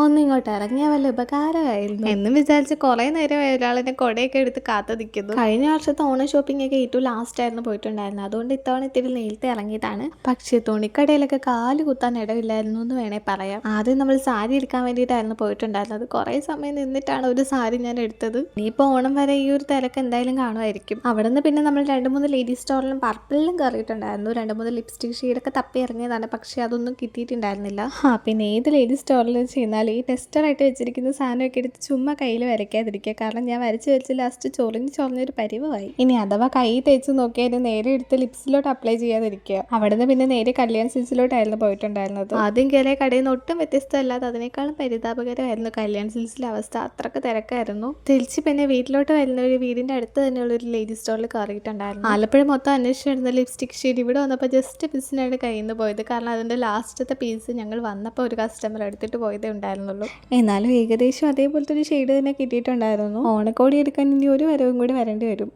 ഒന്നും ഇങ്ങോട്ട് ഇറങ്ങിയാൽ വല്ല ഉപകാരമായിരുന്നു എന്നും വിചാരിച്ച് കുറേ നേരം ഒരാളിനെ കൊടയൊക്കെ എടുത്ത് കാത്തു നിൽക്കുന്നു. കഴിഞ്ഞ വർഷത്തെ ഓണം ഷോപ്പിംഗ് ഒക്കെ ഏറ്റവും ലാസ്റ്റ് ആയിരുന്നു പോയിട്ടുണ്ടായിരുന്നത്. അതുകൊണ്ട് ഇത്തവണ ഇത്തിരി നേരത്തെ ഇറങ്ങിയതാണ്. പക്ഷേ തുണിക്കടയിലൊക്കെ കാല് കുത്താൻ ഇടവില്ലായിരുന്നു എന്ന് വേണേൽ പറയാം. ആദ്യം നമ്മൾ സാരി എടുക്കാൻ വേണ്ടിയിട്ടായിരുന്നു പോയിട്ടുണ്ടായിരുന്നത്. കുറേ സമയം നിന്നിട്ടാണ് ഒരു സാരി ഞാൻ എടുത്തത്. ഇനിയിപ്പോൾ ഓണം വരെ ഈ ഒരു തിരക്ക് എന്തായാലും കാണുമായിരിക്കും. അവിടെ നിന്ന് പിന്നെ നമ്മൾ 2-3 ലേഡീസ് സ്റ്റോറിലും പർപ്പിളിലും കയറിയിട്ടുണ്ടായിരുന്നു. 2-3 ലിപ്സ്റ്റിക് ഷെയ്ഡൊക്കെ തപ്പി ഇറങ്ങിയതാണ്. പക്ഷേ അതൊന്നും കിട്ടിയിട്ടുണ്ടായിരുന്നില്ല. പിന്നെ ഏത് ലേഡീസ് സ്റ്റോറിൽ ചെയ്യുന്നാൽ ഈ ടെസ്റ്ററായിട്ട് വെച്ചിരിക്കുന്ന സാധനമൊക്കെ എടുത്ത് ചുമ്മാ കയ്യിൽ വരയ്ക്കാതിരിക്കുക. കാരണം ഞാൻ വരച്ച് വെച്ച് ലാസ്റ്റ് ചൊറിഞ്ഞൊരു പരിവായി. ഇനി അഥവാ കൈ തേച്ച് നോക്കിയാൽ നേരെ എടുത്ത് ലിപ്സിലോട്ട് അപ്ലൈ ചെയ്യാതിരിക്കുക. അവിടെ നിന്ന് പിന്നെ നേരെ കല്യാൺ സിൽസിലോട്ടായിരുന്നു പോയിട്ടുണ്ടായിരുന്നത്. ആദ്യം കയറിയ കടയിൽ നിന്ന് ഒട്ടും വ്യത്യസ്തമല്ലാതെ അതിനേക്കാളും പരിതാപകരമായിരുന്നു കല്യാൺ സിൽസിലെ അവസ്ഥ. അത്രക്ക് തിരക്കായിരുന്നു. തിരിച്ച് പിന്നെ വീട്ടിലോട്ട് വരുന്ന ഒരു വീടിന്റെ അടുത്ത് തന്നെയുള്ള ഒരു ലേഡീസ് സ്റ്റോറിൽ കയറിയിട്ടുണ്ടായിരുന്നു. ആലപ്പുഴ മൊത്തം അന്വേഷിച്ചിരുന്ന ലിപ്സ്റ്റിക് ഷെയ്ഡ് ഇവിടെ വന്നപ്പോൾ ജസ്റ്റ് പിസിനായിട്ട് കയ്യിൽ നിന്ന് പോയത്. കാരണം അതിന്റെ ലാസ്റ്റത്തെ പീസ് ഞങ്ങൾ വന്നപ്പോൾ ഒരു കസ്റ്റമർ എടുത്തിട്ട് പോയതേ ഉണ്ടായിരുന്നുള്ളൂ. എന്നാലും ഏകദേശം അതേപോലത്തെ ഒരു ഷെയ്ഡ് തന്നെ കിട്ടിയിട്ടുണ്ടായിരുന്നു. ഓണക്കോടി എടുക്കാൻ ഇനി ഒരു വരവും കൂടി വരേണ്ടി വരും.